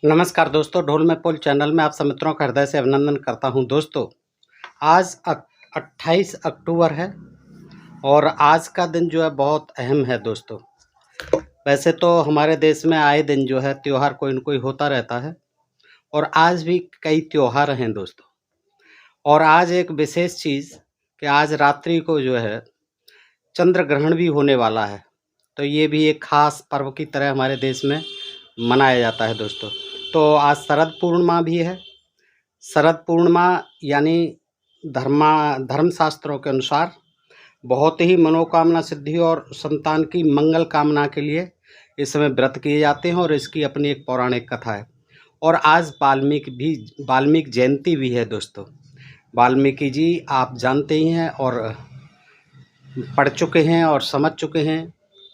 नमस्कार दोस्तों, ढोल में पोल चैनल में आप सब मित्रों का हृदय से अभिनंदन करता हूं। दोस्तों, आज 28 अक्टूबर है और आज का दिन जो है बहुत अहम है दोस्तों। वैसे तो हमारे देश में आए दिन जो है त्यौहार कोई न कोई होता रहता है और आज भी कई त्यौहार हैं दोस्तों। और आज एक विशेष चीज़ कि आज रात्रि को जो है चंद्र ग्रहण भी होने वाला है, तो ये भी एक खास पर्व की तरह हमारे देश में मनाया जाता है दोस्तों। तो आज शरद पूर्णिमा भी है। शरद पूर्णिमा यानी धर्मशास्त्रों के अनुसार बहुत ही मनोकामना सिद्धि और संतान की मंगल कामना के लिए इस समय व्रत किए जाते हैं और इसकी अपनी एक पौराणिक कथा है। और आज वाल्मीकि जयंती भी है दोस्तों। वाल्मीकि जी आप जानते ही हैं और पढ़ चुके हैं और समझ चुके हैं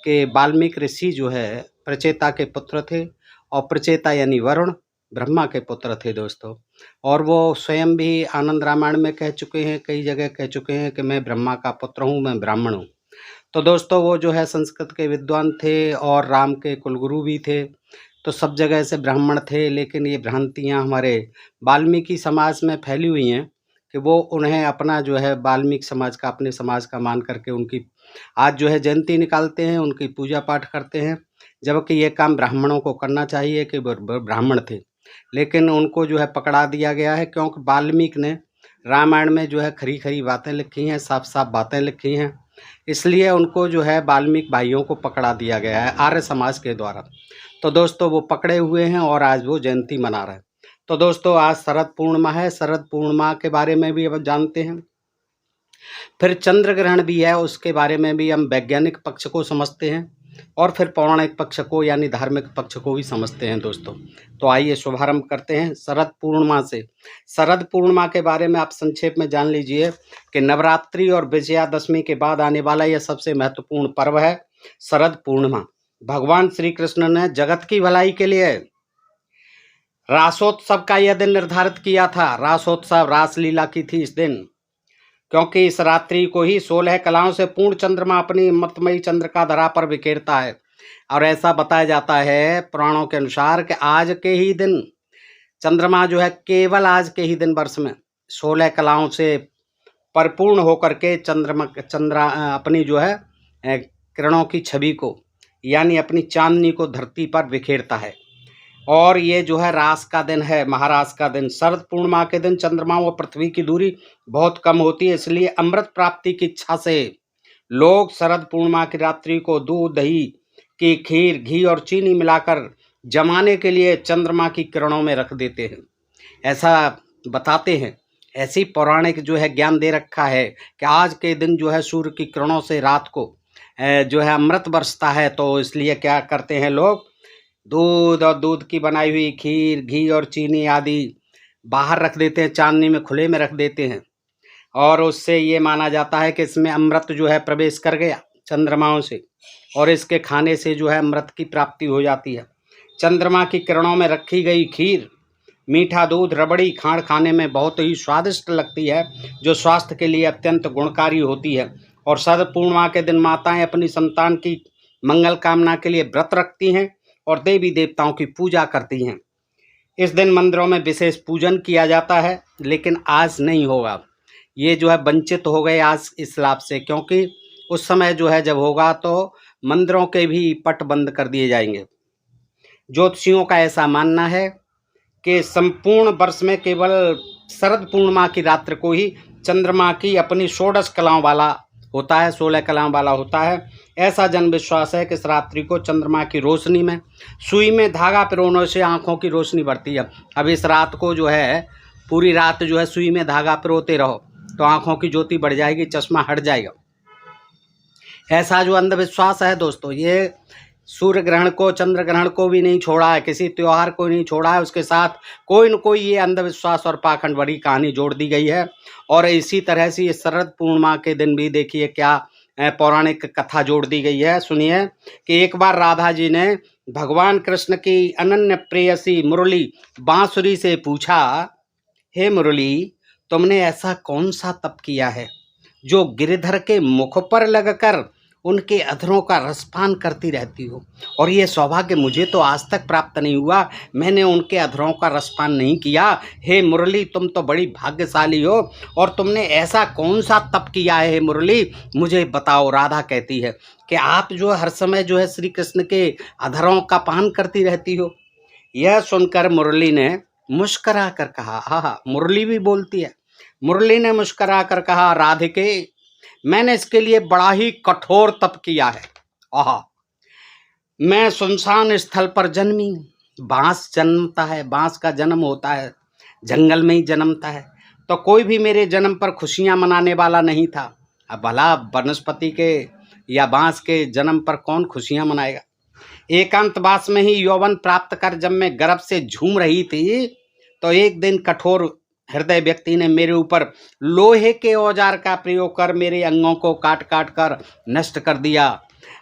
कि वाल्मीकि ऋषि जो है प्रचेता के पुत्र थे और प्रचेता यानी वरुण ब्रह्मा के पुत्र थे दोस्तों। और वो स्वयं भी आनंद रामायण में कह चुके हैं, कई जगह कह चुके हैं कि मैं ब्रह्मा का पुत्र हूँ, मैं ब्राह्मण हूँ। तो दोस्तों वो जो है संस्कृत के विद्वान थे और राम के कुलगुरु भी थे, तो सब जगह से ब्राह्मण थे। लेकिन ये भ्रांतियाँ हमारे वाल्मीकि समाज में फैली हुई हैं कि वो उन्हें अपना जो है वाल्मीकि समाज का अपने समाज का मान करके उनकी आज जो है जयंती निकालते हैं, उनकी पूजा पाठ करते हैं, जबकि ये काम ब्राह्मणों को करना चाहिए कि वो ब्राह्मण थे। लेकिन उनको जो है पकड़ा दिया गया है क्योंकि वाल्मीकि ने रामायण में जो है खरी खरी बातें लिखी हैं, साफ साफ बातें लिखी हैं, इसलिए उनको जो है वाल्मीकि भाइयों को पकड़ा दिया गया है आर्य समाज के द्वारा। तो दोस्तों वो पकड़े हुए हैं और आज वो जयंती मना रहे हैं। तो दोस्तों आज शरद पूर्णिमा है, शरद पूर्णिमा के बारे में भी अब जानते हैं। फिर चंद्र ग्रहण भी है, उसके बारे में भी हम वैज्ञानिक पक्ष को समझते हैं और फिर पौराणिक पक्ष को यानी धार्मिक पक्ष को भी समझते हैं दोस्तों। तो आइए शुभारंभ करते हैं शरद पूर्णिमा से। शरद पूर्णिमा के बारे में आप संक्षेप में जान लीजिए कि नवरात्रि और विजयादशमी के बाद आने वाला यह सबसे महत्वपूर्ण पर्व है शरद पूर्णिमा। भगवान श्री कृष्ण ने जगत की भलाई के लिए रासोत्सव का यह दिन निर्धारित किया था। रासोत्सव रासलीला की थी इस दिन, क्योंकि इस रात्रि को ही 16 कलाओं से पूर्ण चंद्रमा अपनी मतमयी चंद्रिका धरा पर बिखेरता है। और ऐसा बताया जाता है पुराणों के अनुसार कि आज के ही दिन चंद्रमा जो है केवल आज के ही दिन वर्ष में 16 कलाओं से परिपूर्ण होकर के चंद्रा अपनी जो है किरणों की छवि को यानी अपनी चांदनी को धरती पर बिखेरता है। और ये जो है रास का दिन है, महारास का दिन। शरद पूर्णिमा के दिन चंद्रमा व पृथ्वी की दूरी बहुत कम होती है, इसलिए अमृत प्राप्ति की इच्छा से लोग शरद पूर्णिमा की रात्रि को दूध दही की खीर घी और चीनी मिलाकर जमाने के लिए चंद्रमा की किरणों में रख देते हैं, ऐसा बताते हैं। ऐसी पौराणिक जो है ज्ञान दे रखा है कि आज के दिन जो है सूर्य की किरणों से रात को जो है अमृत बरसता है। तो इसलिए क्या करते हैं लोग, दूध और दूध की बनाई हुई खीर घी और चीनी आदि बाहर रख देते हैं, चांदनी में खुले में रख देते हैं। और उससे ये माना जाता है कि इसमें अमृत जो है प्रवेश कर गया चंद्रमाओं से और इसके खाने से जो है अमृत की प्राप्ति हो जाती है। चंद्रमा की किरणों में रखी गई खीर मीठा दूध रबड़ी खाण खाने में बहुत ही स्वादिष्ट लगती है, जो स्वास्थ्य के लिए अत्यंत गुणकारी होती है। और शरद पूर्णिमा के दिन माताएं अपनी संतान की मंगल कामना के लिए व्रत रखती हैं और देवी देवताओं की पूजा करती हैं। इस दिन मंदिरों में विशेष पूजन किया जाता है, लेकिन आज नहीं होगा। ये जो है वंचित हो गए आज इस लाभ से, क्योंकि उस समय जो है जब होगा तो मंदिरों के भी पट बंद कर दिए जाएंगे। ज्योतिषियों का ऐसा मानना है कि संपूर्ण वर्ष में केवल शरद पूर्णिमा की रात्रि को ही चंद्रमा की अपनी 16 कलाओं वाला होता है, 16 कलाओं वाला होता है। ऐसा जन विश्वास है कि इस रात्रि को चंद्रमा की रोशनी में सुई में धागा पिरोने से आंखों की रोशनी बढ़ती है। अब इस रात को जो है पूरी रात जो है सुई में धागा पिरोते रहो तो आंखों की ज्योति बढ़ जाएगी, चश्मा हट जाएगा। ऐसा जो अंधविश्वास है दोस्तों, ये सूर्य ग्रहण को चंद्र ग्रहण को भी नहीं छोड़ा है, किसी त्यौहार को नहीं छोड़ा है, उसके साथ कोई न कोई ये अंधविश्वास और पाखंड बड़ी कहानी जोड़ दी गई है। और इसी तरह से ये शरद पूर्णिमा के दिन भी देखिए क्या पौराणिक कथा जोड़ दी गई है। सुनिए कि एक बार राधा जी ने भगवान कृष्ण की अनन्य प्रेयसी मुरली बांसुरी से पूछा, हे मुरली, तुमने ऐसा कौन सा तप किया है जो गिरधर के मुख पर लगकर उनके अधरों का रसपान करती रहती हो, और ये सौभाग्य मुझे तो आज तक प्राप्त नहीं हुआ, मैंने उनके अधरों का रसपान नहीं किया। हे मुरली, तुम तो बड़ी भाग्यशाली हो, और तुमने ऐसा कौन सा तप किया है मुरली, मुझे बताओ। राधा कहती है कि आप जो हर समय जो है श्री कृष्ण के अधरों का पान करती रहती हो। यह सुनकर मुरली ने मुस्करा कर कहा, हाँ, मुरली भी बोलती है। मुरली ने मुस्करा कर कहा, राधिके, मैंने इसके लिए बड़ा ही कठोर तप किया है। आहा, मैं सुनसान स्थल पर जन्मी। बांस जन्मता है, बांस का जन्म होता है जंगल में ही जन्मता है, तो कोई भी मेरे जन्म पर खुशियां मनाने वाला नहीं था। अब भला वनस्पति के या बांस के जन्म पर कौन खुशियां मनाएगा। एकांतवास में ही यौवन प्राप्त कर जब मैं गर्भ से झूम रही थी, तो एक दिन कठोर हृदय व्यक्ति ने मेरे ऊपर लोहे के औजार का प्रयोग कर मेरे अंगों को काट काट कर नष्ट कर दिया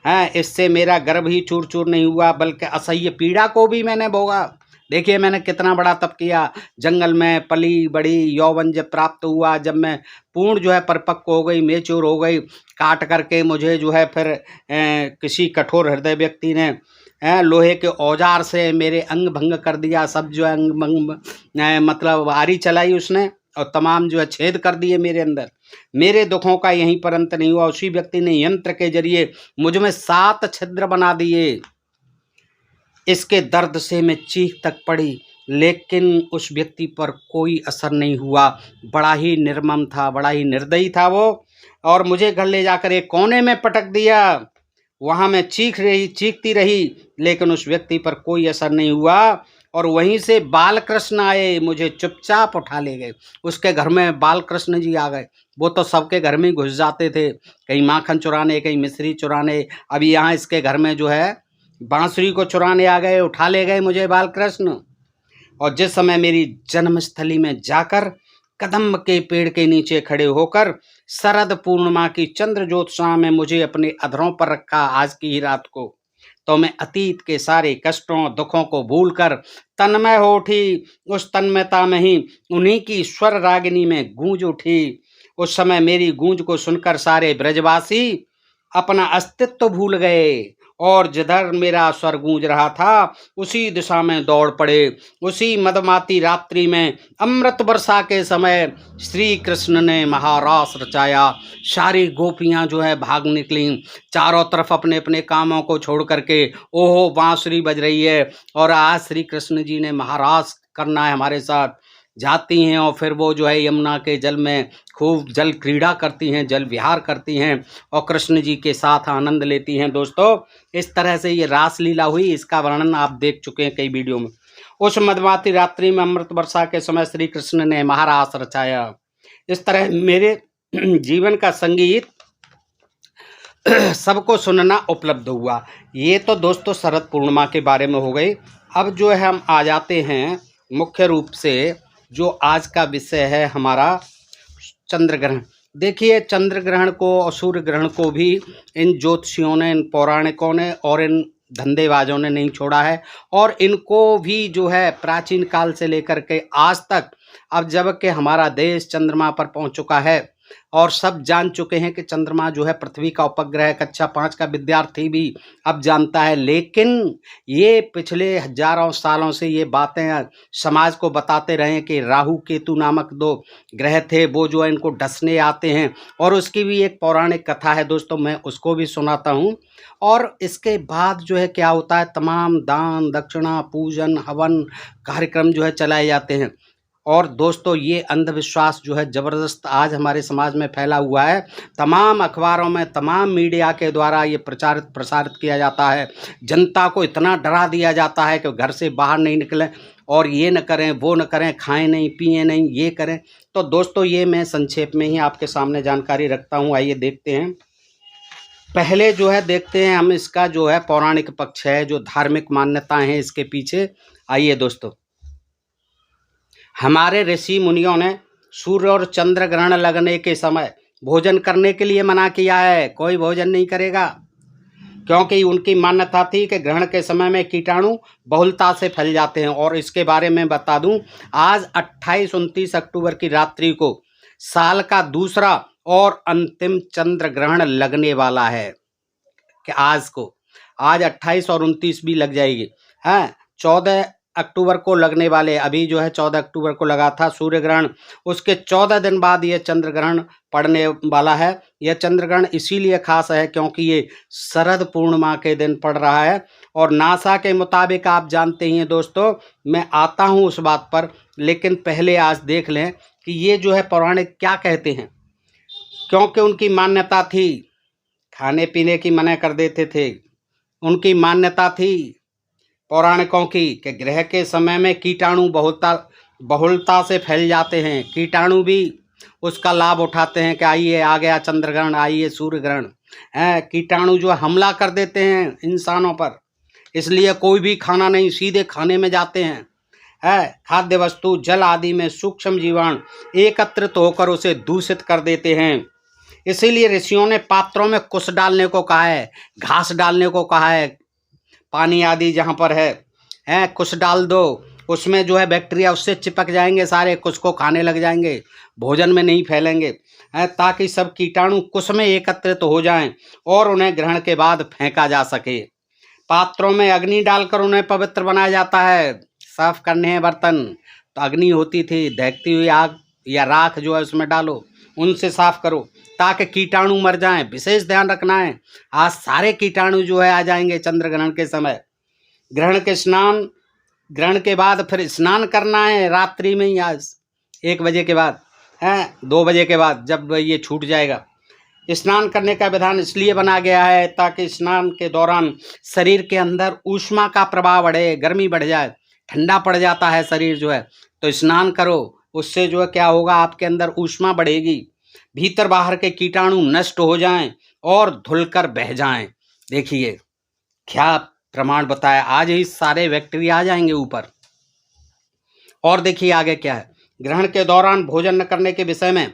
है। इससे मेरा गर्भ ही चूर चूर नहीं हुआ, बल्कि असह्य पीड़ा को भी मैंने भोगा। देखिए मैंने कितना बड़ा तप किया। जंगल में पली बड़ी यौवन जब प्राप्त हुआ, जब मैं पूर्ण जो है परिपक्व हो गई, मेच्योर हो गई, काट करके मुझे जो है फिर किसी कठोर हृदय व्यक्ति ने लोहे के औजार से मेरे अंग भंग कर दिया। सब जो है अंग भंग मतलब आरी चलाई उसने, और तमाम जो है छेद कर दिए मेरे अंदर। मेरे दुखों का यहीं पर अंत नहीं हुआ, उसी व्यक्ति ने यंत्र के जरिए मुझ में 7 छिद्र बना दिए। इसके दर्द से मैं चीख तक पड़ी, लेकिन उस व्यक्ति पर कोई असर नहीं हुआ। बड़ा ही निर्मम था, बड़ा ही निर्दयी था वो, और मुझे घर ले जाकर एक कोने में पटक दिया। वहाँ मैं चीखती रही, लेकिन उस व्यक्ति पर कोई असर नहीं हुआ। और वहीं से बालकृष्ण आए, मुझे चुपचाप उठा ले गए। उसके घर में बालकृष्ण जी आ गए। वो तो सबके घर में ही घुस जाते थे, कहीं माखन चुराने, कहीं मिश्री चुराने। अभी यहाँ इसके घर में जो है बांसुरी को चुराने आ गए, उठा ले गए मुझे बालकृष्ण। और जिस समय मेरी जन्मस्थली में जाकर कदम्ब के पेड़ के नीचे खड़े होकर शरद पूर्णिमा की चंद्र ज्योत्सना में मुझे अपने अधरों पर रखा आज की ही रात को, तो मैं अतीत के सारे कष्टों दुखों को भूलकर तन्मय हो उठी। उस तन्मयता में ही उन्हीं की स्वर रागिनी में गूंज उठी। उस समय मेरी गूंज को सुनकर सारे ब्रजवासी अपना अस्तित्व भूल गए, और जिधर मेरा स्वर गूंज रहा था उसी दिशा में दौड़ पड़े। उसी मदमाती रात्रि में अमृत वर्षा के समय श्री कृष्ण ने महारास रचाया। सारी गोपियां जो है भाग निकली चारों तरफ अपने अपने कामों को छोड़ करके। ओहो, बांसुरी बज रही है, और आज श्री कृष्ण जी ने महारास करना है हमारे साथ। जाती हैं और फिर वो जो है यमुना के जल में खूब जल क्रीड़ा करती हैं, जल विहार करती हैं, और कृष्ण जी के साथ आनंद लेती हैं। दोस्तों, इस तरह से ये रासलीला हुई, इसका वर्णन आप देख चुके हैं कई वीडियो में। उस मधुमाती रात्रि में अमृत वर्षा के समय श्री कृष्ण ने महारास रचाया। इस तरह मेरे जीवन का संगीत सबको सुनना उपलब्ध हुआ। ये तो दोस्तों शरद पूर्णिमा के बारे में हो गई। अब जो है हम आ जाते हैं मुख्य रूप से जो आज का विषय है हमारा चंद्र ग्रहण। देखिए, चंद्र ग्रहण को और सूर्य ग्रहण को भी इन ज्योतिषियों ने, इन पौराणिकों ने और इन धंधेबाजों ने नहीं छोड़ा है, और इनको भी जो है प्राचीन काल से लेकर के आज तक, अब जब कि हमारा देश चंद्रमा पर पहुंच चुका है और सब जान चुके हैं कि चंद्रमा जो है पृथ्वी का उपग्रह, कक्षा 5 का विद्यार्थी भी अब जानता है। लेकिन ये पिछले हजारों सालों से ये बातें समाज को बताते रहे कि राहु केतु नामक 2 ग्रह थे, वो जो है इनको डसने आते हैं, और उसकी भी एक पौराणिक कथा है दोस्तों, मैं उसको भी सुनाता हूँ। और इसके बाद जो है क्या होता है, तमाम दान दक्षिणा पूजन हवन कार्यक्रम जो है चलाए जाते हैं। और दोस्तों, ये अंधविश्वास जो है ज़बरदस्त आज हमारे समाज में फैला हुआ है। तमाम अखबारों में, तमाम मीडिया के द्वारा ये प्रसारित किया जाता है। जनता को इतना डरा दिया जाता है कि घर से बाहर नहीं निकलें, और ये न करें, वो न करें, खाएं नहीं, पिए नहीं, ये करें। तो दोस्तों, ये मैं संक्षेप में ही आपके सामने जानकारी रखता हूँ। आइए देखते हैं। पहले जो है देखते हैं हम इसका जो है पौराणिक पक्ष है, जो धार्मिक मान्यताएं हैं इसके पीछे। आइए दोस्तों, हमारे ऋषि मुनियों ने सूर्य और चंद्र ग्रहण लगने के समय भोजन करने के लिए मना किया है। कोई भोजन नहीं करेगा, क्योंकि उनकी मान्यता थी कि ग्रहण के समय में कीटाणु बहुलता से फैल जाते हैं। और इसके बारे में बता दूं, आज 28-29 अक्टूबर की रात्रि को साल का दूसरा और अंतिम चंद्र ग्रहण लगने वाला है। कि आज 28 और 29 भी लग जाएगी। हाँ, 14 अक्टूबर को लगने वाले, अभी जो है 14 अक्टूबर को लगा था सूर्य ग्रहण, उसके 14 दिन बाद ये चंद्र ग्रहण पड़ने वाला है। यह चंद्र ग्रहण इसीलिए खास है क्योंकि ये शरद पूर्णिमा के दिन पड़ रहा है। और नासा के मुताबिक आप जानते ही हैं दोस्तों, मैं आता हूँ उस बात पर, लेकिन पहले आज देख लें कि ये जो है पौराणिक क्या कहते हैं। क्योंकि उनकी मान्यता थी, खाने पीने की मना कर देते थे, उनकी मान्यता थी पौराणिकों की कि ग्रह के समय में कीटाणु बहुलता से फैल जाते हैं। कीटाणु भी उसका लाभ उठाते हैं कि आइए आ गया चंद्र ग्रहण, आइए सूर्य ग्रहण है। कीटाणु जो हमला कर देते हैं इंसानों पर, इसलिए कोई भी खाना नहीं, सीधे खाने में जाते हैं। है खाद्य वस्तु, जल आदि में सूक्ष्म जीवाणु एकत्रित होकर उसे दूषित कर देते हैं। इसीलिए ऋषियों ने पात्रों में कुश डालने को कहा है, घास डालने को कहा है, पानी आदि जहाँ पर है कुछ डाल दो, उसमें जो है बैक्टीरिया उससे चिपक जाएंगे, सारे कुछ को खाने लग जाएंगे, भोजन में नहीं फैलेंगे, ताकि सब कीटाणु कुछ में एकत्रित हो जाएं और उन्हें ग्रहण के बाद फेंका जा सके। पात्रों में अग्नि डालकर उन्हें पवित्र बनाया जाता है। साफ करने हैं बर्तन तो अग्नि होती थी, दहकती हुई आग या राख जो है उसमें डालो, उनसे साफ करो ताकि कीटाणु मर जाएं। विशेष ध्यान रखना है, आज सारे कीटाणु जो है आ जाएंगे चंद्र ग्रहण के समय। ग्रहण के बाद फिर स्नान करना है रात्रि में ही, आज 1 बजे के बाद है, 2 बजे के बाद जब ये छूट जाएगा। स्नान करने का विधान इसलिए बना गया है ताकि स्नान के दौरान शरीर के अंदर ऊष्मा का प्रभाव बढ़े, गर्मी बढ़ जाए, ठंडा पड़ जाता है शरीर जो है, तो स्नान करो, उससे जो है क्या होगा, आपके अंदर ऊष्मा बढ़ेगी, भीतर बाहर के कीटाणु नष्ट हो जाएं और धुलकर बह जाएं। देखिए क्या प्रमाण बताया, आज ही सारे बैक्टीरिया आ जाएंगे ऊपर। और देखिए आगे क्या है, ग्रहण के दौरान भोजन न करने के विषय में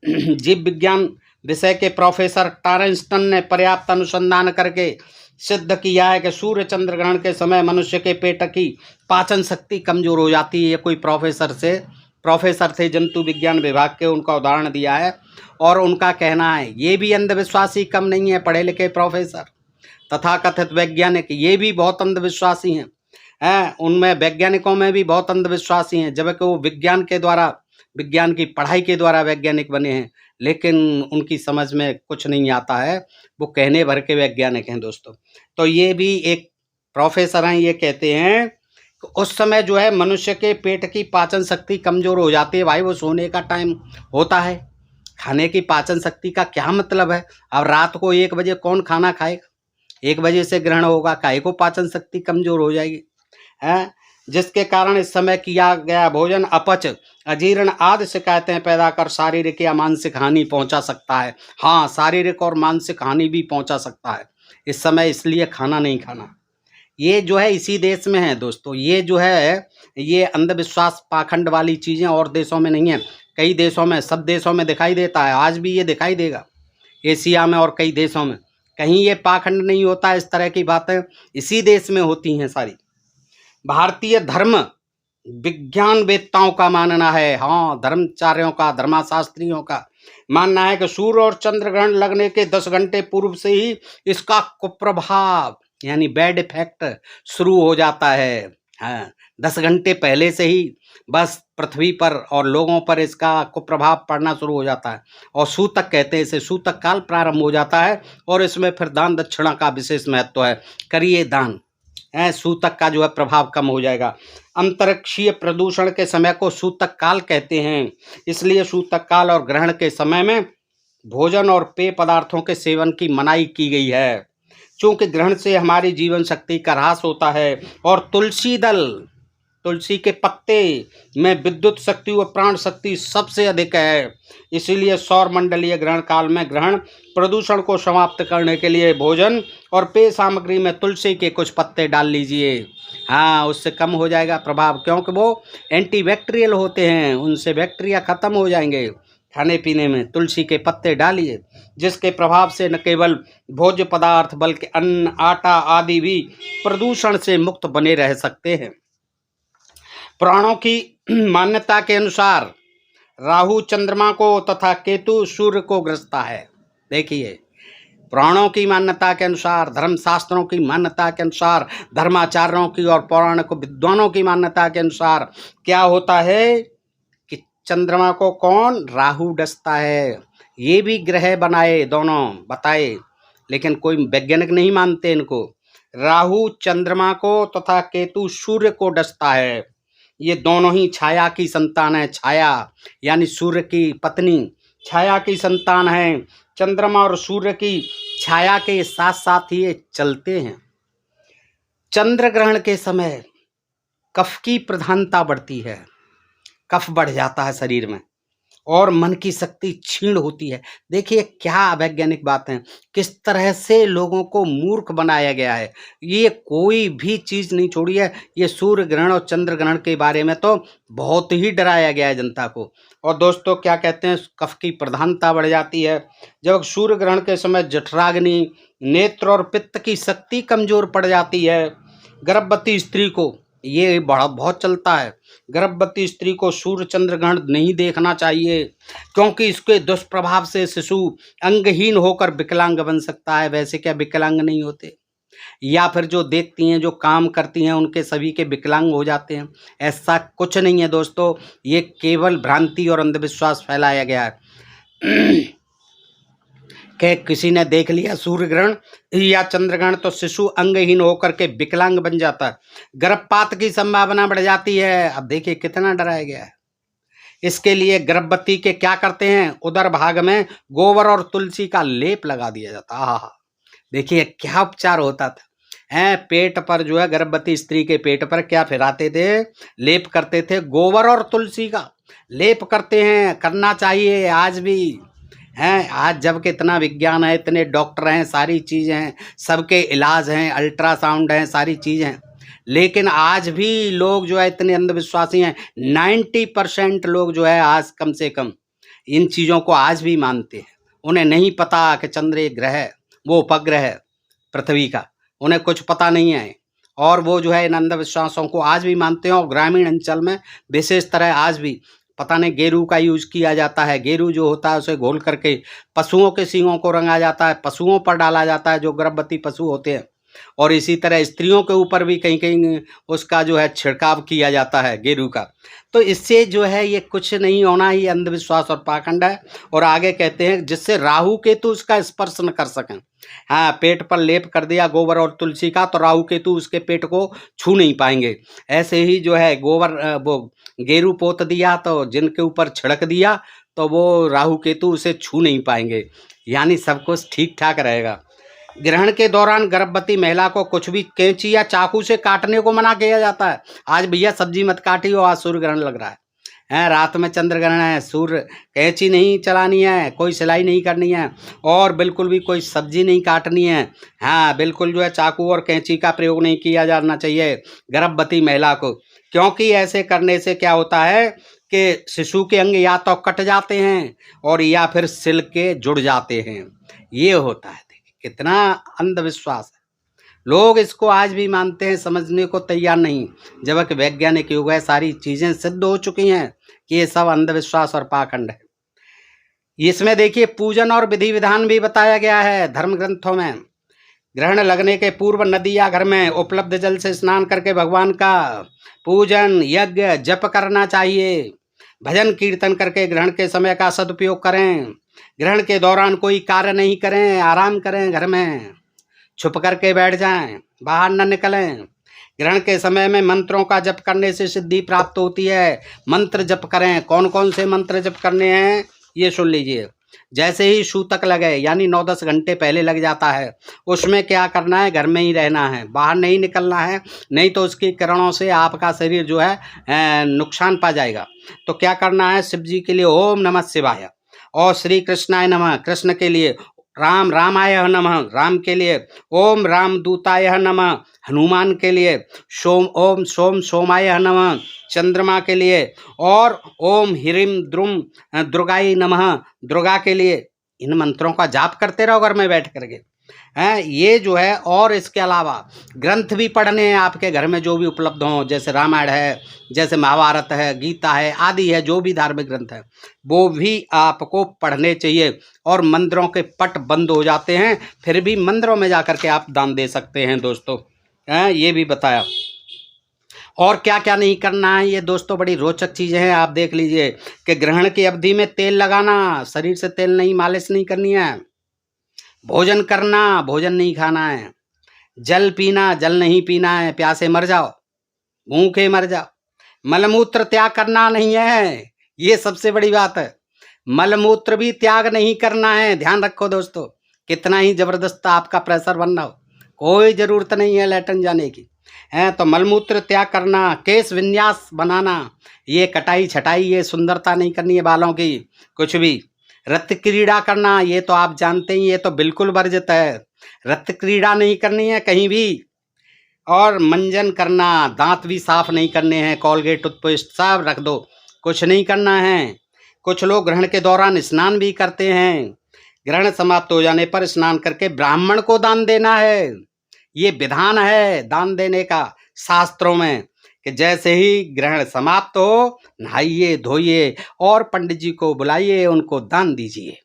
जीव विज्ञान विषय के प्रोफेसर टारेंस्टन ने पर्याप्त अनुसंधान करके सिद्ध किया है कि सूर्य चंद्र ग्रहण के समय मनुष्य के पेट की पाचन शक्ति कमजोर हो जाती है। कोई प्रोफेसर थे जंतु विज्ञान विभाग के, उनका उदाहरण दिया है। और उनका कहना है, ये भी अंधविश्वासी कम नहीं है, पढ़े लिखे प्रोफेसर तथाकथित वैज्ञानिक, ये भी बहुत अंधविश्वासी हैं। उनमें वैज्ञानिकों में भी बहुत अंधविश्वासी हैं, जबकि वो विज्ञान की पढ़ाई के द्वारा वैज्ञानिक बने हैं, लेकिन उनकी समझ में कुछ नहीं आता है, वो कहने भर के वैज्ञानिक हैं दोस्तों। तो ये भी एक प्रोफेसर हैं, ये कहते हैं कि उस समय जो है मनुष्य के पेट की पाचन शक्ति कमज़ोर हो जाती है। भाई वो सोने का टाइम होता है, खाने की पाचन शक्ति का क्या मतलब है। अब रात को 1 बजे कौन खाना खाएगा, 1 बजे से ग्रहण होगा, काहे को पाचन शक्ति कमज़ोर हो जाएगी है, जिसके कारण इस समय किया गया भोजन अपच, अजीर्ण आदि शिकायतें पैदा कर शारीरिक या मानसिक हानि पहुंचा सकता है। हाँ, शारीरिक और मानसिक हानि भी पहुंचा सकता है इस समय, इसलिए खाना नहीं खाना। ये जो है इसी देश में है दोस्तों, ये जो है ये अंधविश्वास पाखंड वाली चीज़ें और देशों में नहीं है। कई देशों में, सब देशों में दिखाई देता है, आज भी ये दिखाई देगा एशिया में और कई देशों में। कहीं ये पाखंड नहीं होता, इस तरह की बातें इसी देश में होती हैं सारी। भारतीय धर्म विज्ञान वेत्ताओं का मानना है, हाँ धर्माचार्यों का, धर्मशास्त्रियों का मानना है कि सूर्य और चंद्र ग्रहण लगने के 10 घंटे पूर्व से ही इसका कुप्रभाव यानी बैड इफेक्ट शुरू हो जाता है। हाँ, 10 घंटे पहले से ही बस पृथ्वी पर और लोगों पर इसका कुप्रभाव पड़ना शुरू हो जाता है। और सूतक कहते हैं इसे, सूतक काल प्रारंभ हो जाता है और इसमें फिर दान दक्षिणा का विशेष महत्व है। करिए दान, सूतक का जो है प्रभाव कम हो जाएगा। अंतरिक्षीय प्रदूषण के समय को सूतक काल कहते हैं, इसलिए सूतक काल और ग्रहण के समय में भोजन और पेय पदार्थों के सेवन की मनाही की गई है। चूँकि ग्रहण से हमारी जीवन शक्ति का ह्रास होता है और तुलसी के पत्ते में विद्युत शक्ति व प्राण शक्ति सबसे अधिक है। इसीलिए सौर मंडलीय ग्रहण काल में ग्रहण प्रदूषण को समाप्त करने के लिए भोजन और पेय सामग्री में तुलसी के कुछ पत्ते डाल लीजिए। हाँ, उससे कम हो जाएगा प्रभाव, क्योंकि वो एंटीबैक्टीरियल होते हैं, उनसे बैक्टीरिया खत्म हो जाएंगे। खाने पीने में तुलसी के पत्ते डालिए, जिसके प्रभाव से न केवल भोज्य पदार्थ बल्कि अन्न, आटा आदि भी प्रदूषण से मुक्त बने रह सकते हैं। पुराणों की मान्यता के अनुसार राहु चंद्रमा को तथा केतु सूर्य को ग्रसता है। देखिए पुराणों की मान्यता के अनुसार, धर्मशास्त्रों की मान्यता के अनुसार, धर्माचार्यों की और पौराणिक विद्वानों की मान्यता के अनुसार क्या होता है कि चंद्रमा को कौन? राहु डसता है। ये भी ग्रह बनाए दोनों बताए, लेकिन कोई वैज्ञानिक नहीं मानते इनको। राहु चंद्रमा को तथा केतु सूर्य को डसता है। ये दोनों ही छाया की संतान है। छाया यानी सूर्य की पत्नी छाया की संतान है। चंद्रमा और सूर्य की छाया के साथ साथ ये चलते हैं। चंद्र ग्रहण के समय कफ की प्रधानता बढ़ती है, कफ बढ़ जाता है शरीर में और मन की शक्ति क्षीण होती है। देखिए क्या वैज्ञानिक बात है, किस तरह से लोगों को मूर्ख बनाया गया है। ये कोई भी चीज़ नहीं छोड़ी है। ये सूर्य ग्रहण और चंद्र ग्रहण के बारे में तो बहुत ही डराया गया है जनता को। और दोस्तों क्या कहते हैं, कफ की प्रधानता बढ़ जाती है। जब सूर्य ग्रहण के समय जठराग्नि, नेत्र और पित्त की शक्ति कमजोर पड़ जाती है। गर्भवती स्त्री को ये बड़ा बहुत चलता है। गर्भवती स्त्री को सूर्य चंद्र ग्रहण नहीं देखना चाहिए, क्योंकि इसके दुष्प्रभाव से शिशु अंगहीन होकर विकलांग बन सकता है। वैसे क्या विकलांग नहीं होते, या फिर जो देखती हैं, जो काम करती हैं, उनके सभी के विकलांग हो जाते हैं? ऐसा कुछ नहीं है दोस्तों, ये केवल भ्रांति और अंधविश्वास फैलाया गया है कि किसी ने देख लिया सूर्य ग्रहण या चंद्र ग्रहण तो शिशु अंगहीन होकर के विकलांग बन जाता है, गर्भपात की संभावना बढ़ जाती है। अब देखिए कितना डराया गया है। इसके लिए गर्भवती के क्या करते हैं, उदर भाग में गोबर और तुलसी का लेप लगा दिया जाता। आहा, देखिए क्या उपचार होता था। पेट पर जो है, गर्भवती स्त्री के पेट पर क्या फिराते थे, लेप करते थे, गोबर और तुलसी का लेप करते हैं। करना चाहिए आज भी हैं। आज जब कि इतना विज्ञान है, इतने डॉक्टर हैं, सारी चीज़ें हैं, सबके इलाज हैं, अल्ट्रासाउंड हैं, सारी चीज़ें हैं, लेकिन आज भी लोग जो है इतने अंधविश्वासी हैं। 90% लोग जो है आज कम से कम इन चीज़ों को आज भी मानते हैं। उन्हें नहीं पता कि चंद्र एक ग्रह है, वो उपग्रह है पृथ्वी का, उन्हें कुछ पता नहीं है। और वो जो है इन अंधविश्वासों को आज भी मानते हैं। और ग्रामीण अंचल में विशेष तरह आज भी पता नहीं गेरू का यूज किया जाता है। गेरू जो होता है उसे घोल करके पशुओं के सींगों को रंगा जाता है, पशुओं पर डाला जाता है जो गर्भवती पशु होते हैं। और इसी तरह स्त्रियों के ऊपर भी कहीं कहीं उसका जो है छिड़काव किया जाता है गेरू का। तो इससे जो है ये कुछ नहीं होना, ये अंधविश्वास और पाखंड है। और आगे कहते हैं जिससे राहु केतु उसका स्पर्श न कर सकें। हाँ, पेट पर लेप कर दिया गोबर और तुलसी का तो राहु केतु उसके पेट को छू नहीं पाएंगे। ऐसे ही जो है गोबर वो गेरू पोत दिया तो जिनके ऊपर छिड़क दिया तो वो राहु केतु उसे छू नहीं पाएंगे, यानी सब कुछ ठीक ठाक रहेगा। ग्रहण के दौरान गर्भवती महिला को कुछ भी कैंची या चाकू से काटने को मना किया जाता है। आज भैया सब्जी मत काटियो, आज सूर्य ग्रहण लग रहा है, रात में चंद्र ग्रहण है, सूर्य कैंची नहीं चलानी है, कोई सिलाई नहीं करनी है और बिल्कुल भी कोई सब्जी नहीं काटनी है। हाँ, बिल्कुल जो है चाकू और कैंची का प्रयोग नहीं किया जाना चाहिए गर्भवती महिला को, क्योंकि ऐसे करने से क्या होता है कि शिशु के अंग या तो कट जाते हैं और या फिर सिल के जुड़ जाते हैं। ये होता है। कितना अंधविश्वास है, लोग इसको आज भी मानते हैं, समझने को तैयार नहीं, जबकि वैज्ञानिक युग है, सारी चीज़ें सिद्ध हो चुकी हैं कि ये सब अंधविश्वास और पाखंड है। इसमें देखिए पूजन और विधि विधान भी बताया गया है धर्म ग्रंथों में। ग्रहण लगने के पूर्व नदी या घर में उपलब्ध जल से स्नान करके भगवान का पूजन, यज्ञ, जप करना चाहिए। भजन कीर्तन करके ग्रहण के समय का सदुपयोग करें। ग्रहण के दौरान कोई कार्य नहीं करें, आराम करें, घर में छुप करके बैठ जाएं, बाहर न निकलें। ग्रहण के समय में मंत्रों का जप करने से सिद्धि प्राप्त होती है। मंत्र जप करें। कौन कौन से मंत्र जप करने हैं ये सुन लीजिए। जैसे ही सूतक लगे यानी 9-10 घंटे पहले लग जाता है, उसमें क्या करना है, घर में ही रहना है, बाहर नहीं निकलना है, नहीं तो उसकी किरणों से आपका शरीर जो है नुकसान पा जाएगा। तो क्या करना है, शिव जी के लिए ओम नमः शिवाय, और श्री कृष्णाय नमः कृष्ण के लिए, राम रामाय नमः राम के लिए, ओम रामदूताय नमः हनुमान के लिए, ओम सोम सोमाय नमः चंद्रमा के लिए, और ओम ह्रीं द्रुम दुर्गाय नमः दुर्गा के लिए। इन मंत्रों का जाप करते रहो घर में बैठ करके। हैं ये जो है। और इसके अलावा ग्रंथ भी पढ़ने हैं आपके घर में जो भी उपलब्ध हों, जैसे रामायण है, जैसे महाभारत है, गीता है, आदि है, जो भी धार्मिक ग्रंथ है वो भी आपको पढ़ने चाहिए। और मंदिरों के पट बंद हो जाते हैं, फिर भी मंदिरों में जाकर के आप दान दे सकते हैं दोस्तों, हैं ये भी बताया। और क्या क्या नहीं करना है ये दोस्तों बड़ी रोचक चीज़ें हैं, आप देख लीजिए कि ग्रहण की अवधि में तेल लगाना, शरीर से तेल नहीं, मालिश नहीं करनी है। भोजन करना, भोजन नहीं खाना है। जल पीना, जल नहीं पीना है, प्यासे मर जाओ, भूखे मर जाओ। मलमूत्र त्याग करना नहीं है, ये सबसे बड़ी बात है। मलमूत्र भी त्याग नहीं करना है, ध्यान रखो दोस्तों। कितना ही जबरदस्त आपका प्रेशर बनना हो, कोई ज़रूरत नहीं है लैट्रिन जाने की, है तो मलमूत्र त्याग करना। केश विन्यास बनाना, ये कटाई छटाई, ये सुंदरता नहीं करनी है बालों की कुछ भी। रत क्रीड़ा करना, ये तो आप जानते ही, ये तो बिल्कुल वर्जित है। रत क्रीड़ा नहीं करनी है कहीं भी। और मंजन करना, दांत भी साफ नहीं करने हैं, कॉलगेट टूथपेस्ट सब रख दो, कुछ नहीं करना है। कुछ लोग ग्रहण के दौरान स्नान भी करते हैं। ग्रहण समाप्त हो जाने पर स्नान करके ब्राह्मण को दान देना है, ये विधान है दान देने का शास्त्रों में, कि जैसे ही ग्रहण समाप्त हो नहाइए धोइए और पंडित जी को बुलाइए, उनको दान दीजिए।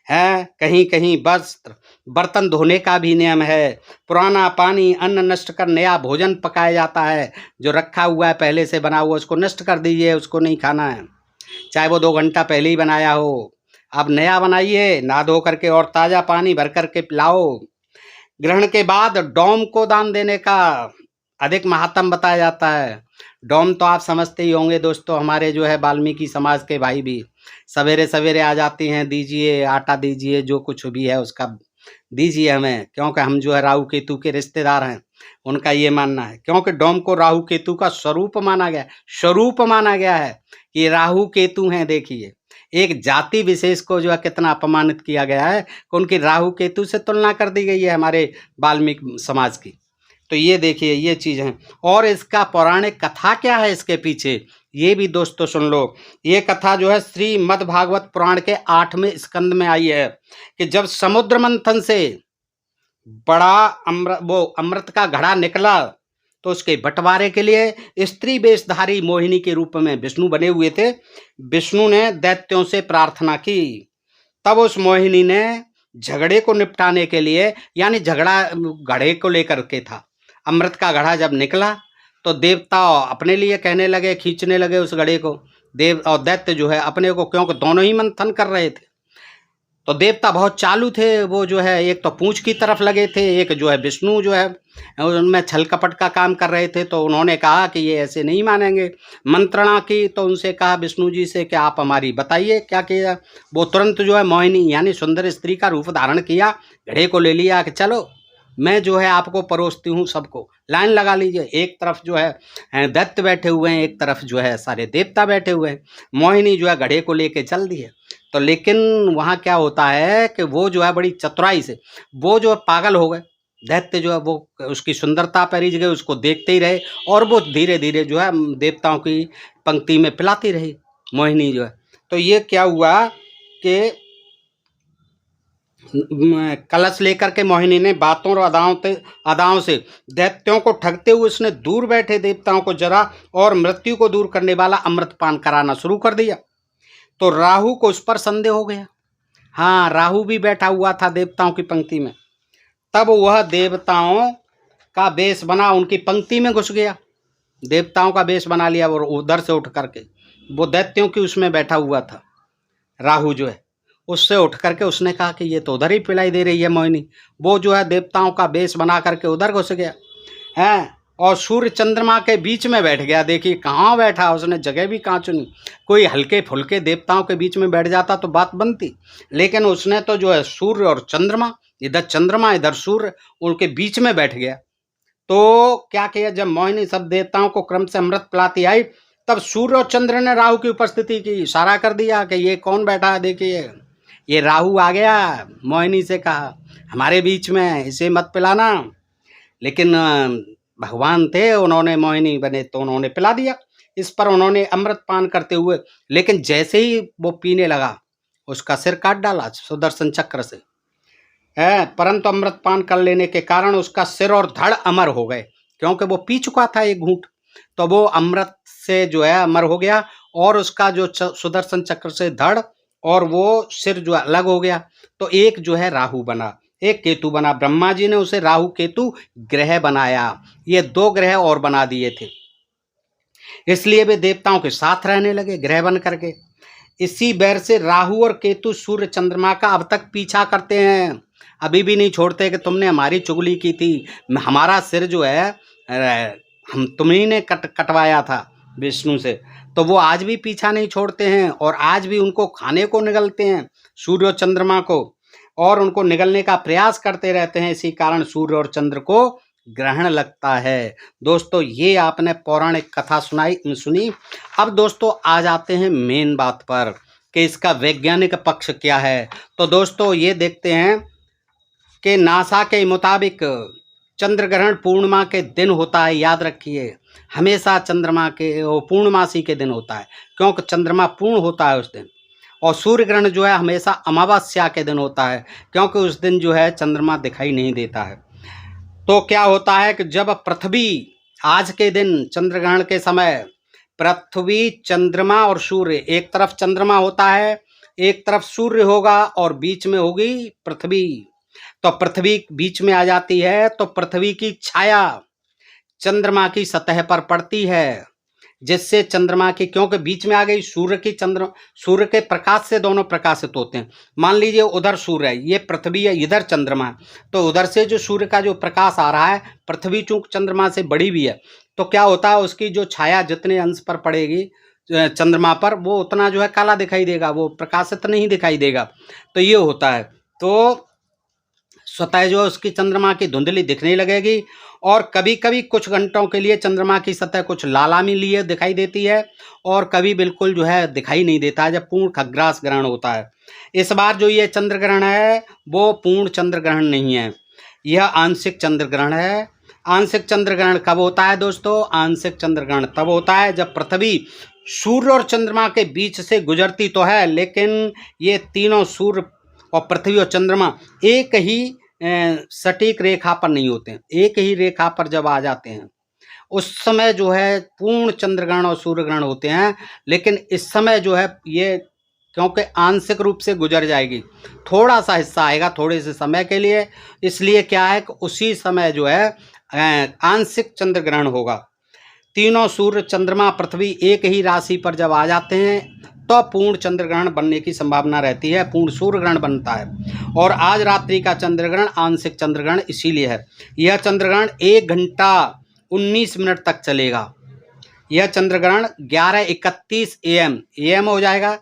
है कहीं कहीं वस्त्र बर्तन धोने का भी नियम है। पुराना पानी अन्न नष्ट कर नया भोजन पकाया जाता है, जो रखा हुआ है पहले से बना हुआ उसको नष्ट कर दीजिए, उसको नहीं खाना है, चाहे वो 2 घंटा पहले ही बनाया हो। अब नया बनाइए, नहा धो करके और ताज़ा पानी भर करके पिलाओ। ग्रहण के बाद डोम को दान देने का अधिक महत्व बताया जाता है। डोम तो आप समझते ही होंगे दोस्तों, हमारे जो है वाल्मीकि समाज के भाई भी सवेरे सवेरे आ जाती हैं, दीजिए आटा दीजिए, जो कुछ भी है उसका दीजिए हमें, क्योंकि हम जो है राहु केतु के रिश्तेदार हैं, उनका ये मानना है। क्योंकि डोम को राहु केतु का स्वरूप माना गया, स्वरूप माना गया है कि राहु केतु हैं। देखिए एक जाति विशेष को जो है कितना अपमानित किया गया है कि उनकी राहु केतु से तुलना कर दी गई है हमारे वाल्मीकि समाज की। तो ये देखिए ये चीज़ है। और इसका पौराणिक कथा क्या है इसके पीछे, ये भी दोस्तों सुन लो। ये कथा जो है श्रीमद् भागवत पुराण के 8वें स्कंद में आई है कि जब समुद्र मंथन से बड़ा अमृत का घड़ा निकला, तो उसके बंटवारे के लिए स्त्री वेशधारी मोहिनी के रूप में विष्णु बने हुए थे। विष्णु ने दैत्यों से प्रार्थना की, तब उस मोहिनी ने झगड़े को निपटाने के लिए, यानी झगड़ा घड़े को लेकर के था, अमृत का घड़ा जब निकला तो देवता अपने लिए कहने लगे, खींचने लगे उस घड़े को, देव और दैत्य जो है अपने को, क्योंकि दोनों ही मंथन कर रहे थे। तो देवता बहुत चालू थे, वो जो है एक तो पूंछ की तरफ लगे थे, एक जो है विष्णु जो है उनमें छल कपट का काम कर रहे थे। तो उन्होंने कहा कि ये ऐसे नहीं मानेंगे, मंत्रणा की। तो उनसे कहा विष्णु जी से कि आप हमारी बताइए क्या किया। वो तुरंत जो है मोहिनी यानी सुंदर स्त्री का रूप धारण किया, घड़े को ले लिया कि चलो मैं जो है आपको परोसती हूँ, सबको लाइन लगा लीजिए। एक तरफ जो है दैत्य बैठे हुए हैं, एक तरफ जो है सारे देवता बैठे हुए हैं। मोहिनी जो है घड़े को लेके चल दी है। तो लेकिन वहाँ क्या होता है कि वो जो है बड़ी चतुराई से वो जो है पागल हो गए, दैत्य जो है वो उसकी सुंदरता पर रिझ गए, उसको देखते ही रहे, और वो धीरे धीरे जो है देवताओं की पंक्ति में पिलाती रही मोहिनी जो है। तो ये क्या हुआ कि कलश लेकर के मोहिनी ने बातों और अदाओं से दैत्यों को ठगते हुए उसने दूर बैठे देवताओं को जरा और मृत्यु को दूर करने वाला अमृत पान कराना शुरू कर दिया। तो राहु को उस पर संदेह हो गया। हाँ, राहु भी बैठा हुआ था देवताओं की पंक्ति में। तब वह देवताओं का वेश बना उनकी पंक्ति में घुस गया, देवताओं का वेश बना लिया, और उधर से उठ करके वो दैत्यों की उसमें बैठा हुआ था राहु जो है, उससे उठ करके उसने कहा कि ये तो उधर ही पिलाई दे रही है मोहिनी। वो जो है देवताओं का वेश बना करके उधर घुस गया है और सूर्य चंद्रमा के बीच में बैठ गया। देखिए कहाँ बैठा, उसने जगह भी कहाँ चुनी। कोई हल्के फुल्के देवताओं के बीच में बैठ जाता तो बात बनती, लेकिन उसने तो जो है सूर्य और चंद्रमा, इधर चंद्रमा इधर सूर्य, उनके बीच में बैठ गया। तो क्या किया, जब मोहिनी सब देवताओं को क्रम से अमृत पिलाती आई, तब सूर्य और चंद्र ने राहु की उपस्थिति की इशारा कर दिया कि ये कौन बैठा है, देखिए ये राहु आ गया। मोहिनी से कहा हमारे बीच में, इसे मत पिलाना। लेकिन भगवान थे, उन्होंने मोहिनी बने तो उन्होंने पिला दिया। इस पर उन्होंने अमृत पान करते हुए, लेकिन जैसे ही वो पीने लगा उसका सिर काट डाला सुदर्शन चक्र से। है, परंतु अमृतपान कर लेने के कारण उसका सिर और धड़ अमर हो गए, क्योंकि वो पी चुका था एक घूंट। तो वो अमृत से जो है अमर हो गया, और उसका जो सुदर्शन चक्र से धड़ और वो सिर जो अलग हो गया। तो एक जो है राहु बना, एक केतु बना। ब्रह्मा जी ने उसे राहु केतु ग्रह बनाया, ये 2 ग्रह और बना दिए थे, इसलिए वे देवताओं के साथ रहने लगे ग्रह बन करके। इसी बैर से राहु और केतु सूर्य चंद्रमा का अब तक पीछा करते हैं, अभी भी नहीं छोड़ते कि तुमने हमारी चुगली की थी, हमारा सिर जो है हम तुम्ही ने कटवाया था विष्णु से। तो वो आज भी पीछा नहीं छोड़ते हैं, और आज भी उनको खाने को निगलते हैं, सूर्य और चंद्रमा को, और उनको निगलने का प्रयास करते रहते हैं। इसी कारण सूर्य और चंद्र को ग्रहण लगता है। दोस्तों, ये आपने पौराणिक कथा सुनी। अब दोस्तों आ जाते हैं मेन बात पर कि इसका वैज्ञानिक पक्ष क्या है। तो दोस्तों ये देखते हैं कि नासा के मुताबिक चंद्र ग्रहण पूर्णिमा के दिन होता है। याद रखिए, हमेशा चंद्रमा के पूर्णमासी के दिन होता है, क्योंकि चंद्रमा पूर्ण होता है उस दिन। और सूर्य ग्रहण जो है हमेशा अमावस्या के दिन होता है, क्योंकि उस दिन जो है चंद्रमा दिखाई नहीं देता है। तो क्या होता है कि जब पृथ्वी आज के दिन चंद्र ग्रहण के समय पृथ्वी, चंद्रमा और सूर्य, एक तरफ चंद्रमा होता है, एक तरफ सूर्य होगा, और बीच में होगी पृथ्वी। तो पृथ्वी बीच में आ जाती है, तो पृथ्वी की छाया चंद्रमा की सतह पर पड़ती है, जिससे चंद्रमा की, क्योंकि बीच में आ गई, सूर्य के प्रकाश से दोनों प्रकाशित होते हैं। मान लीजिए उधर सूर्य है, ये पृथ्वी है, इधर चंद्रमा है, तो उधर से जो सूर्य का जो प्रकाश आ रहा है, पृथ्वी चूंकि चंद्रमा से बड़ी भी है, तो क्या होता है, उसकी जो छाया जितने अंश पर पड़ेगी चंद्रमा पर, वो उतना जो है काला दिखाई देगा, वो प्रकाशित नहीं दिखाई देगा। तो ये होता है। तो स्वतः जो उसकी चंद्रमा की धुंधली दिखने लगेगी, और कभी कभी कुछ घंटों के लिए चंद्रमा की सतह कुछ लालामी लिए दिखाई देती है, और कभी बिल्कुल जो है दिखाई नहीं देता है, जब पूर्ण खग्रास ग्रहण होता है। इस बार जो ये चंद्र ग्रहण है वो पूर्ण चंद्र ग्रहण नहीं है, यह आंशिक चंद्र ग्रहण है। आंशिक चंद्र ग्रहण कब होता है दोस्तों? आंशिक चंद्र ग्रहण तब होता है जब पृथ्वी सूर्य और चंद्रमा के बीच से गुजरती तो है, लेकिन ये तीनों सूर्य और पृथ्वी और चंद्रमा एक ही सटीक रेखा पर नहीं होते हैं। एक ही रेखा पर जब आ जाते हैं उस समय जो है पूर्ण चंद्र ग्रहण और सूर्य ग्रहण होते हैं। लेकिन इस समय जो है ये क्योंकि आंशिक रूप से गुजर जाएगी, थोड़ा सा हिस्सा आएगा थोड़े से समय के लिए, इसलिए क्या है कि उसी समय जो है आंशिक चंद्र ग्रहण होगा। तीनों सूर्य, चंद्रमा, पृथ्वी एक ही राशि पर जब आ जाते हैं तो पूर्ण चंद्र ग्रहण बनने की संभावना रहती है, पूर्ण सूर्य ग्रहण बनता है। और आज रात्रि का चंद्र ग्रहण आंशिक चंद्र ग्रहण इसीलिए है। यह चंद्र ग्रहण 1 घंटा 19 मिनट तक चलेगा। यह चंद्र ग्रहण 11:31 AM हो जाएगा,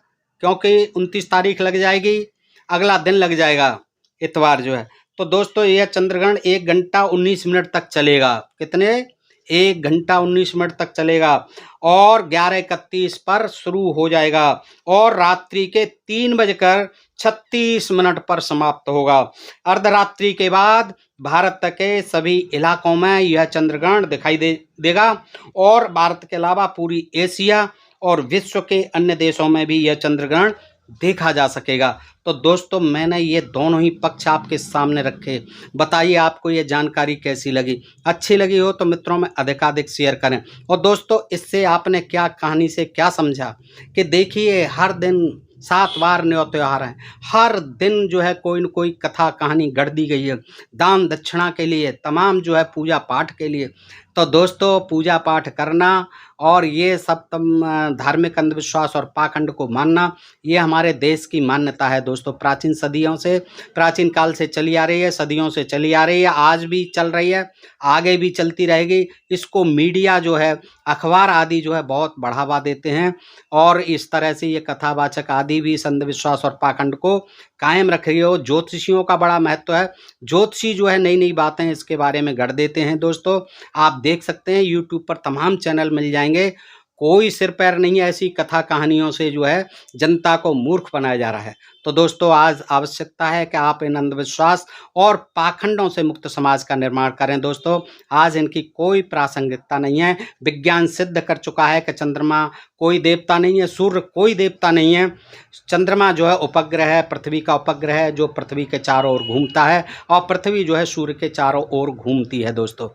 क्योंकि 29 तारीख लग जाएगी, अगला दिन लग जाएगा इतवार जो है। तो दोस्तों यह चंद्र ग्रहण 1 घंटा 19 मिनट तक चलेगा। कितने? 1 घंटा 19 मिनट तक चलेगा, और 11:31 पर शुरू हो जाएगा, और रात्रि के 3:36 पर समाप्त होगा। अर्धरात्रि के बाद भारत के सभी इलाकों में यह चंद्रग्रहण दिखाई देगा, और भारत के अलावा पूरी एशिया और विश्व के अन्य देशों में भी यह चंद्रग्रहण देखा जा सकेगा। तो दोस्तों मैंने ये दोनों ही पक्ष आपके सामने रखे। बताइए आपको ये जानकारी कैसी लगी? अच्छी लगी हो तो मित्रों में अधिकाधिक शेयर करें। और दोस्तों इससे आपने क्या कहानी से क्या समझा कि देखिए हर दिन 7 बार न्यौ त्यौहार हैं, हर दिन जो है कोई न कोई कथा कहानी गढ़ दी गई है, दान दक्षिणा के लिए, तमाम जो है पूजा पाठ के लिए। तो दोस्तों पूजा पाठ करना और ये सब धार्मिक अंधविश्वास और पाखंड को मानना, ये हमारे देश की मान्यता है दोस्तों। प्राचीन सदियों से, प्राचीन काल से चली आ रही है, सदियों से चली आ रही है, आज भी चल रही है, आगे भी चलती रहेगी। इसको मीडिया जो है, अखबार आदि जो है बहुत बढ़ावा देते हैं, और इस तरह से ये कथावाचक आदि भी अंधविश्वास और पाखंड को कायम रख रही हो। ज्योतिषियों का बड़ा महत्व है। ज्योतिषी जो है नई नई बातें इसके बारे में गढ़ देते हैं दोस्तों। आप देख सकते हैं यूट्यूब पर तमाम चैनल मिल जाएंगे। कोई सिर पैर नहीं है। ऐसी कथा कहानियों से जो है जनता को मूर्ख बनाया जा रहा है। तो दोस्तों, आज आवश्यकता है कि आप इन अंधविश्वास और पाखंडों से मुक्त समाज का निर्माण करें। दोस्तों, आज इनकी कोई प्रासंगिकता नहीं है। विज्ञान सिद्ध कर चुका है कि चंद्रमा कोई देवता नहीं है, सूर्य कोई देवता नहीं है। चंद्रमा जो है उपग्रह है, पृथ्वी का उपग्रह है, जो पृथ्वी के चारों ओर घूमता है, और पृथ्वी जो है सूर्य के चारों ओर घूमती है। दोस्तों,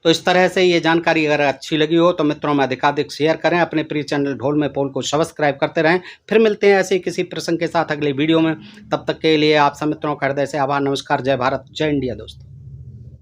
तो इस तरह से ये जानकारी अगर अच्छी लगी हो तो मित्रों में अधिकाधिक शेयर करें। अपने प्रिय चैनल ढोल में पोल को सब्सक्राइब करते रहें। फिर मिलते हैं ऐसे किसी प्रसंग के साथ अगले वीडियो में। तब तक के लिए आप सब मित्रों का हृदय से आभार। नमस्कार। जय भारत, जय इंडिया। दोस्तों।